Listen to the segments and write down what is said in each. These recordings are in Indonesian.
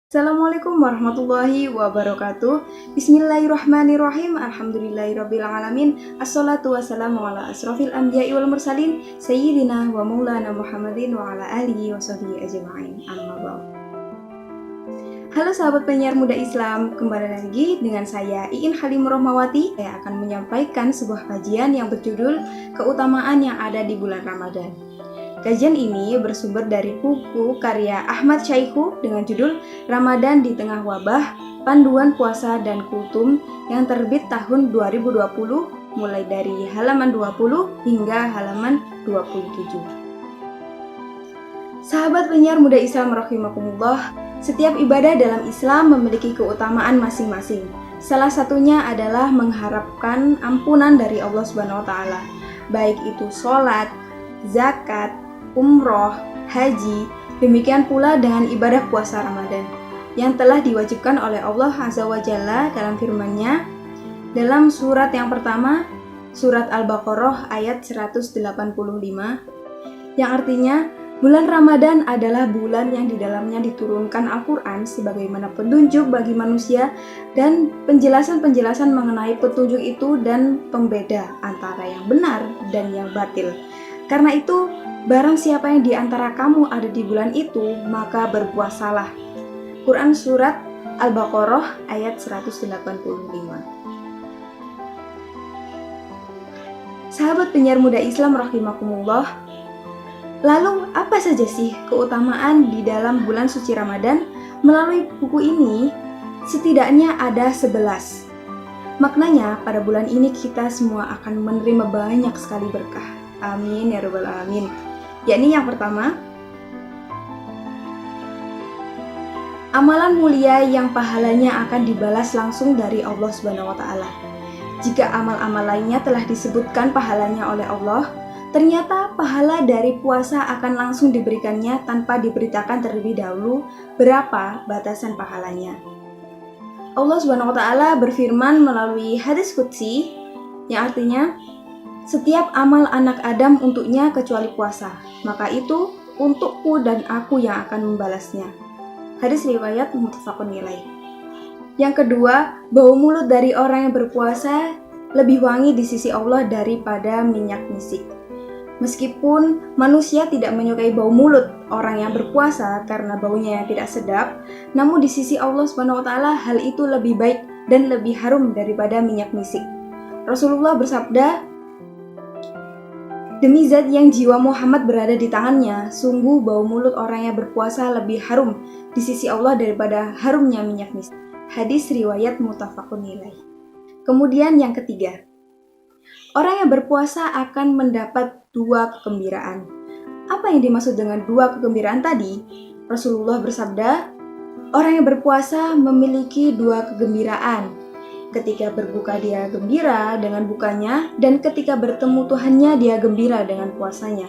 Assalamualaikum warahmatullahi wabarakatuh. Bismillahirrahmanirrahim. Alhamdulillahirrabbilalamin. Assalatu wassalamu ala asrofil anbiya'i wal mursalin Sayyidina wa maulana Muhammadin wa ala alihi wa sahbihi ajma'in. Amma ba'd. Halo sahabat penyiar muda Islam, kembali lagi dengan saya Iin Halimur Rahmawati. Saya akan menyampaikan sebuah kajian yang berjudul Keutamaan yang ada di bulan Ramadan. Kajian ini bersumber dari buku karya Ahmad Syaihu dengan judul Ramadan di Tengah Wabah, Panduan Puasa dan Kultum yang terbit tahun 2020 mulai dari halaman 20 hingga halaman 27. Sahabat penyiar muda Islam rahimakumullah, setiap ibadah dalam Islam memiliki keutamaan masing-masing. Salah satunya adalah mengharapkan ampunan dari Allah Subhanahu wa taala, baik itu sholat, zakat, umroh, haji, demikian pula dengan ibadah puasa Ramadan yang telah diwajibkan oleh Allah Azza wa Jalla dalam firman-Nya dalam surat yang pertama, surat Al-Baqarah ayat 185, yang artinya bulan Ramadan adalah bulan yang di dalamnya diturunkan Al-Quran sebagaimana petunjuk bagi manusia dan penjelasan-penjelasan mengenai petunjuk itu dan pembeda antara yang benar dan yang batil. Karena itu, barang siapa yang di antara kamu ada di bulan itu, maka berpuasalah. Quran Surat Al-Baqarah ayat 185. Sahabat penyiar muda Islam rahimakumullah, lalu apa saja sih keutamaan di dalam bulan suci Ramadan? Melalui buku ini, setidaknya ada 11. Maknanya, pada bulan ini kita semua akan menerima banyak sekali berkah. Amin ya rabbal alamin. Yakni yang pertama, amalan mulia yang pahalanya akan dibalas langsung dari Allah Subhanahu wa taala. Jika amal-amal lainnya telah disebutkan pahalanya oleh Allah, ternyata pahala dari puasa akan langsung diberikannya tanpa diberitakan terlebih dahulu berapa batasan pahalanya. Allah Subhanahu wa taala berfirman melalui hadis qudsi yang artinya, setiap amal anak Adam untuknya kecuali puasa, maka itu untukku dan aku yang akan membalasnya. Hadis riwayat muttafaqun ilaih. Yang kedua, bau mulut dari orang yang berpuasa lebih wangi di sisi Allah daripada minyak misik. Meskipun manusia tidak menyukai bau mulut orang yang berpuasa karena baunya yang tidak sedap, namun di sisi Allah Subhanahu wa taala hal itu lebih baik dan lebih harum daripada minyak misik. Rasulullah bersabda, demi zat yang jiwa Muhammad berada di tangannya, sungguh bau mulut orang yang berpuasa lebih harum di sisi Allah daripada harumnya minyak misik. Hadis riwayat muttafaqun ilaih. Kemudian yang ketiga, orang yang berpuasa akan mendapat 2 kegembiraan. Apa yang dimaksud dengan 2 kegembiraan tadi? Rasulullah bersabda, orang yang berpuasa memiliki 2 kegembiraan. Ketika berbuka dia gembira dengan bukanya, dan ketika bertemu Tuhannya dia gembira dengan puasanya.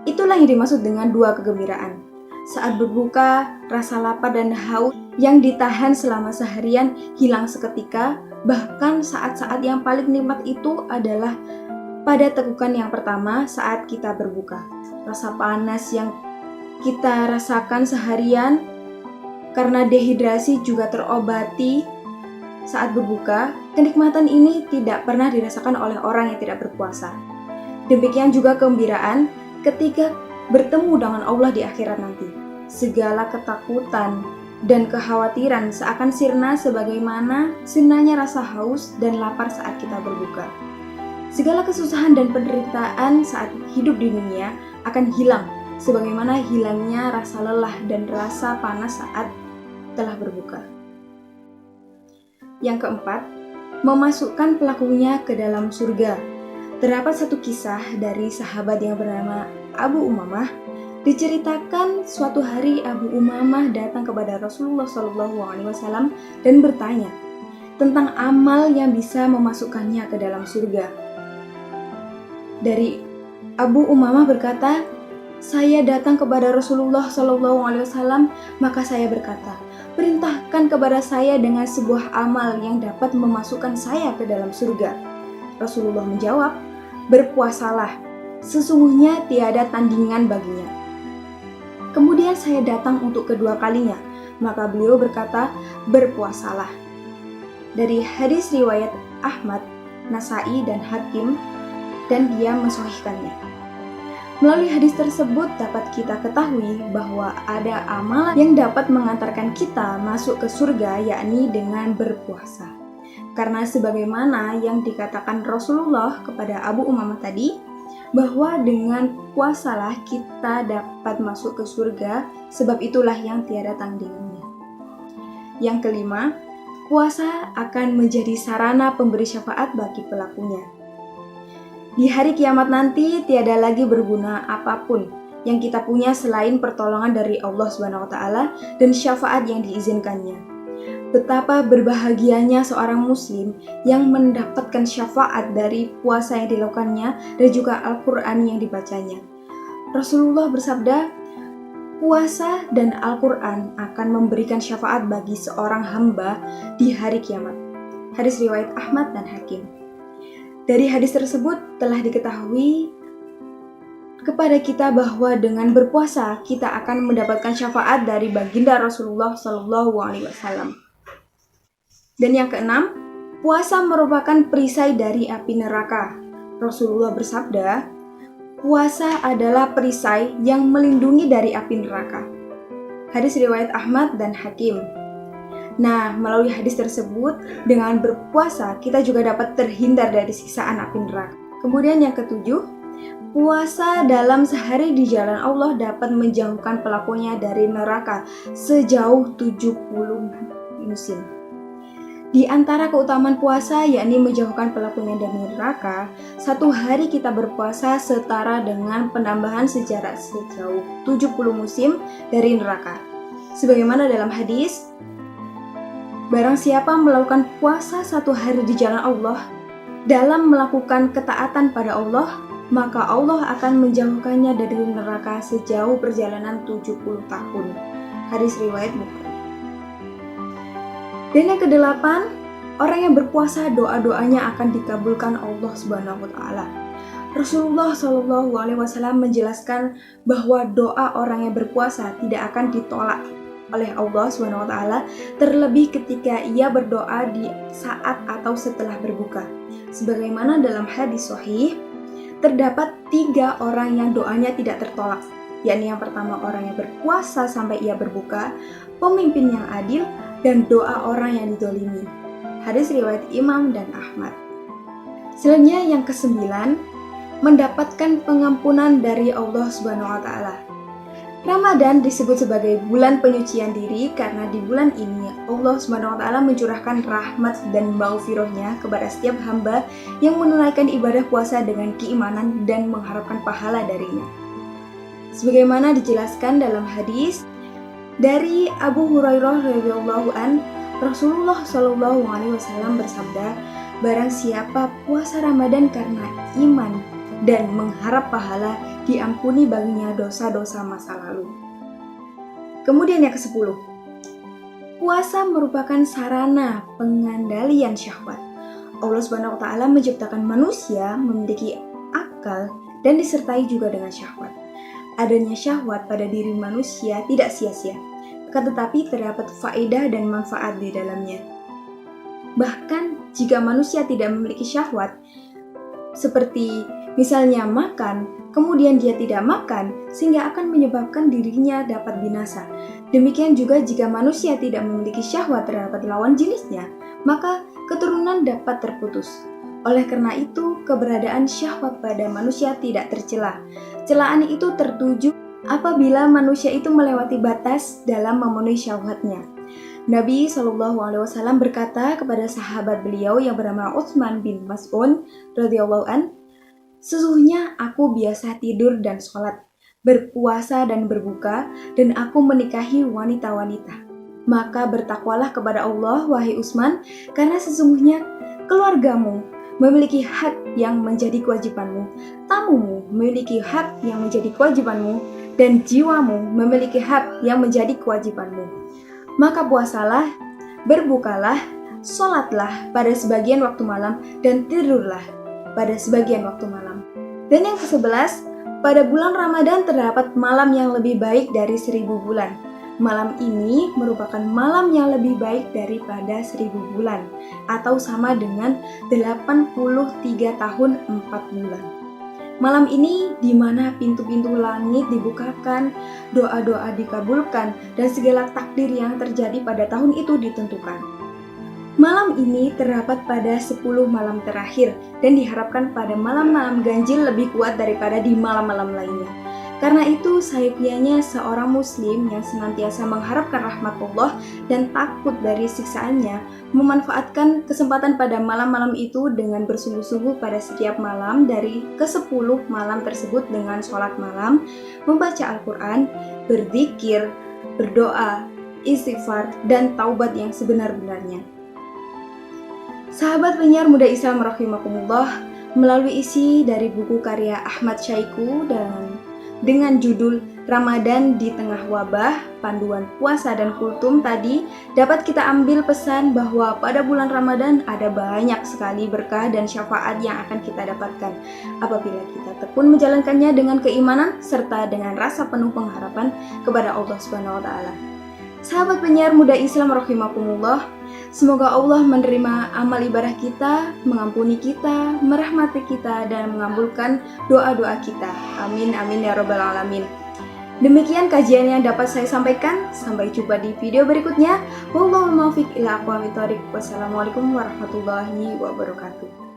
Itulah yang dimaksud dengan 2 kegembiraan. Saat berbuka, rasa lapar dan haus yang ditahan selama seharian hilang seketika. Bahkan saat-saat yang paling nikmat itu adalah pada tekukan yang pertama saat kita berbuka. Rasa panas yang kita rasakan seharian karena dehidrasi juga terobati saat berbuka. Kenikmatan ini tidak pernah dirasakan oleh orang yang tidak berpuasa. Demikian juga kegembiraan ketika bertemu dengan Allah di akhirat nanti. Segala ketakutan dan kekhawatiran seakan sirna sebagaimana sirnanya rasa haus dan lapar saat kita berbuka. Segala kesusahan dan penderitaan saat hidup di dunia akan hilang sebagaimana hilangnya rasa lelah dan rasa panas saat telah berbuka. Yang keempat, memasukkan pelakunya ke dalam surga. Terdapat satu kisah dari sahabat yang bernama Abu Umamah. Diceritakan suatu hari Abu Umamah datang kepada Rasulullah SAW dan bertanya tentang amal yang bisa memasukkannya ke dalam surga. Dari Abu Umamah berkata, saya datang kepada Rasulullah SAW, maka saya berkata, perintahkan kepada saya dengan sebuah amal yang dapat memasukkan saya ke dalam surga. Rasulullah menjawab, berpuasalah, sesungguhnya tiada tandingan baginya. Kemudian saya datang untuk kedua kalinya, maka beliau berkata, berpuasalah. Dari hadis riwayat Ahmad, Nasai, dan Hakim, dan dia mensahihkannya. Melalui hadis tersebut dapat kita ketahui bahwa ada amalan yang dapat mengantarkan kita masuk ke surga, yakni dengan berpuasa. Karena sebagaimana yang dikatakan Rasulullah kepada Abu Umamah tadi, bahwa dengan puasalah kita dapat masuk ke surga, sebab itulah yang tiada tandingannya. Yang kelima, puasa akan menjadi sarana pemberi syafaat bagi pelakunya. Di hari kiamat nanti tiada lagi berguna apapun yang kita punya selain pertolongan dari Allah SWT dan syafaat yang diizinkannya. Betapa berbahagianya seorang muslim yang mendapatkan syafaat dari puasa yang dilakukannya dan juga Al-Quran yang dibacanya. Rasulullah bersabda, puasa dan Al-Quran akan memberikan syafaat bagi seorang hamba di hari kiamat. Hadis riwayat Ahmad dan Hakim. Dari hadis tersebut telah diketahui kepada kita bahwa dengan berpuasa kita akan mendapatkan syafaat dari baginda Rasulullah SAW. Dan yang keenam, puasa merupakan perisai dari api neraka. Rasulullah bersabda, puasa adalah perisai yang melindungi dari api neraka. Hadis riwayat Ahmad dan Hakim. Nah, melalui hadis tersebut, dengan berpuasa kita juga dapat terhindar dari siksaan api neraka. Kemudian yang ketujuh, puasa dalam sehari di jalan Allah dapat menjauhkan pelakunya dari neraka sejauh 70 musim. Di antara keutamaan puasa yakni menjauhkan pelakunya dari neraka, satu hari kita berpuasa setara dengan penambahan sejarah sejauh 70 musim dari neraka. Sebagaimana dalam hadis, barang siapa melakukan puasa satu hari di jalan Allah dalam melakukan ketaatan pada Allah, maka Allah akan menjauhkannya dari neraka sejauh perjalanan 70 tahun. Hadis riwayat Bukhari. Dan yang kedelapan, orang yang berpuasa doa-doanya akan dikabulkan Allah Subhanahu wa taala. Rasulullah SAW menjelaskan bahwa doa orang yang berpuasa tidak akan ditolak oleh Allah Subhanahu wa taala, terlebih ketika ia berdoa di saat atau setelah berbuka. Sebagaimana dalam hadis sahih, terdapat 3 orang yang doanya tidak tertolak, yakni yang pertama orang yang berpuasa sampai ia berbuka, pemimpin yang adil, dan doa orang yang didolimi. Hadis riwayat Imam dan Ahmad. Selanjutnya yang ke-9, mendapatkan pengampunan dari Allah Subhanahu wa taala. Ramadan disebut sebagai bulan penyucian diri karena di bulan ini Allah Subhanahu wa taala mencurahkan rahmat dan maghfirahnya kepada setiap hamba yang menunaikan ibadah puasa dengan keimanan dan mengharapkan pahala darinya. Sebagaimana dijelaskan dalam hadis dari Abu Hurairah radhiyallahu an, Rasulullah SAW bersabda, barang siapa puasa Ramadan karena iman dan mengharap pahala, diampuni baginya dosa-dosa masa lalu. Kemudian yang ke-10, puasa merupakan sarana pengandalian syahwat. Allah Subhanahu wa taala menciptakan manusia memiliki akal dan disertai juga dengan syahwat. Adanya syahwat pada diri manusia tidak sia-sia, akan tetapi terdapat faedah dan manfaat di dalamnya. Bahkan jika manusia tidak memiliki syahwat, seperti misalnya makan, kemudian dia tidak makan, sehingga akan menyebabkan dirinya dapat binasa. Demikian juga jika manusia tidak memiliki syahwat terhadap lawan jenisnya, maka keturunan dapat terputus. Oleh karena itu, keberadaan syahwat pada manusia tidak tercela. Celaan itu tertuju apabila manusia itu melewati batas dalam memenuhi syahwatnya. Nabi SAW berkata kepada sahabat beliau yang bernama Utsman bin Mas'un radhiyallahu an, sesungguhnya aku biasa tidur dan sholat, berpuasa dan berbuka, dan aku menikahi wanita-wanita. Maka bertakwalah kepada Allah, wahai Utsman, karena sesungguhnya keluargamu memiliki hak yang menjadi kewajibanmu, tamumu memiliki hak yang menjadi kewajibanmu, dan jiwamu memiliki hak yang menjadi kewajibanmu. Maka puasalah, berbukalah, sholatlah pada sebagian waktu malam, dan tidurlah pada sebagian waktu malam. Dan yang ke-11, pada bulan Ramadan terdapat malam yang lebih baik dari 1000 bulan. Malam ini merupakan malam yang lebih baik daripada 1000 bulan, atau sama dengan 83 tahun 4 bulan. Malam ini di mana pintu-pintu langit dibukakan, doa-doa dikabulkan, dan segala takdir yang terjadi pada tahun itu ditentukan. Malam ini terdapat pada 10 malam terakhir dan diharapkan pada malam-malam ganjil lebih kuat daripada di malam-malam lainnya. Karena itu, sayupianya seorang muslim yang senantiasa mengharapkan rahmat Allah dan takut dari siksaannya, memanfaatkan kesempatan pada malam-malam itu dengan bersungguh-sungguh pada setiap malam dari ke-10 malam tersebut dengan sholat malam, membaca Al-Quran, berzikir, berdoa, istighfar, dan taubat yang sebenar-benarnya. Sahabat penyiar muda Islam rahimakumullah, melalui isi dari buku karya Ahmad Syaiqo dengan judul Ramadan di Tengah Wabah, Panduan Puasa dan Kultum tadi, dapat kita ambil pesan bahwa pada bulan Ramadan ada banyak sekali berkah dan syafaat yang akan kita dapatkan apabila kita tekun menjalankannya dengan keimanan serta dengan rasa penuh pengharapan kepada Allah Subhanahu wa taala. Sahabat penyiar muda Islam rahimakumullah, semoga Allah menerima amal ibadah kita, mengampuni kita, merahmati kita, dan mengabulkan doa-doa kita. Amin, amin ya robbal alamin. Demikian kajian yang dapat saya sampaikan. Sampai jumpa di video berikutnya. Wallahul muwaffiq ila aqwamit thoriq. Wassalamualaikum warahmatullahi wabarakatuh.